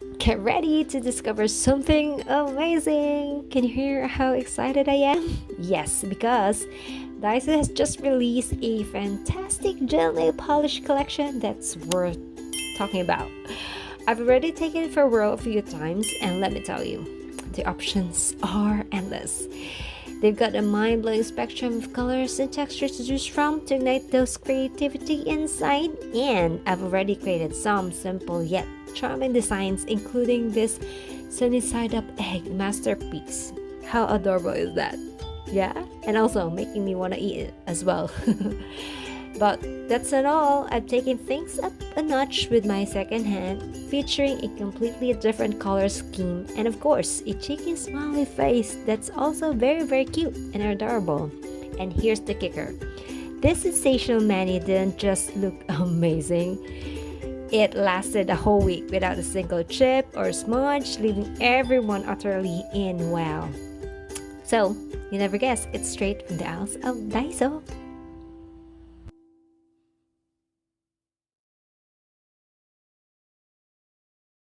Get ready to discover something amazing! Can you hear how excited I am? Yes, because Daiso has just released a fantastic gel nail polish collection that's worth talking about. I've already taken it for a whirl a few times, and let me tell you, the options are endless. They've got a mind blowing spectrum of colors and textures to choose from to ignite those creativity inside. And I've already created some simple yet charming designs, including this sunny side up egg masterpiece. How adorable is that? Yeah, and also making me want to eat it as well. But that's not all. I've taken things up a notch with my second hand, featuring a completely different color scheme and, of course, a cheeky smiley face that's also very cute and adorable. And here's the kicker, this sensational mani didn't just look amazing, it lasted a whole week without a single chip or smudge, leaving everyone utterly in wow. So, you never guess, it's straight from the aisles of Daiso.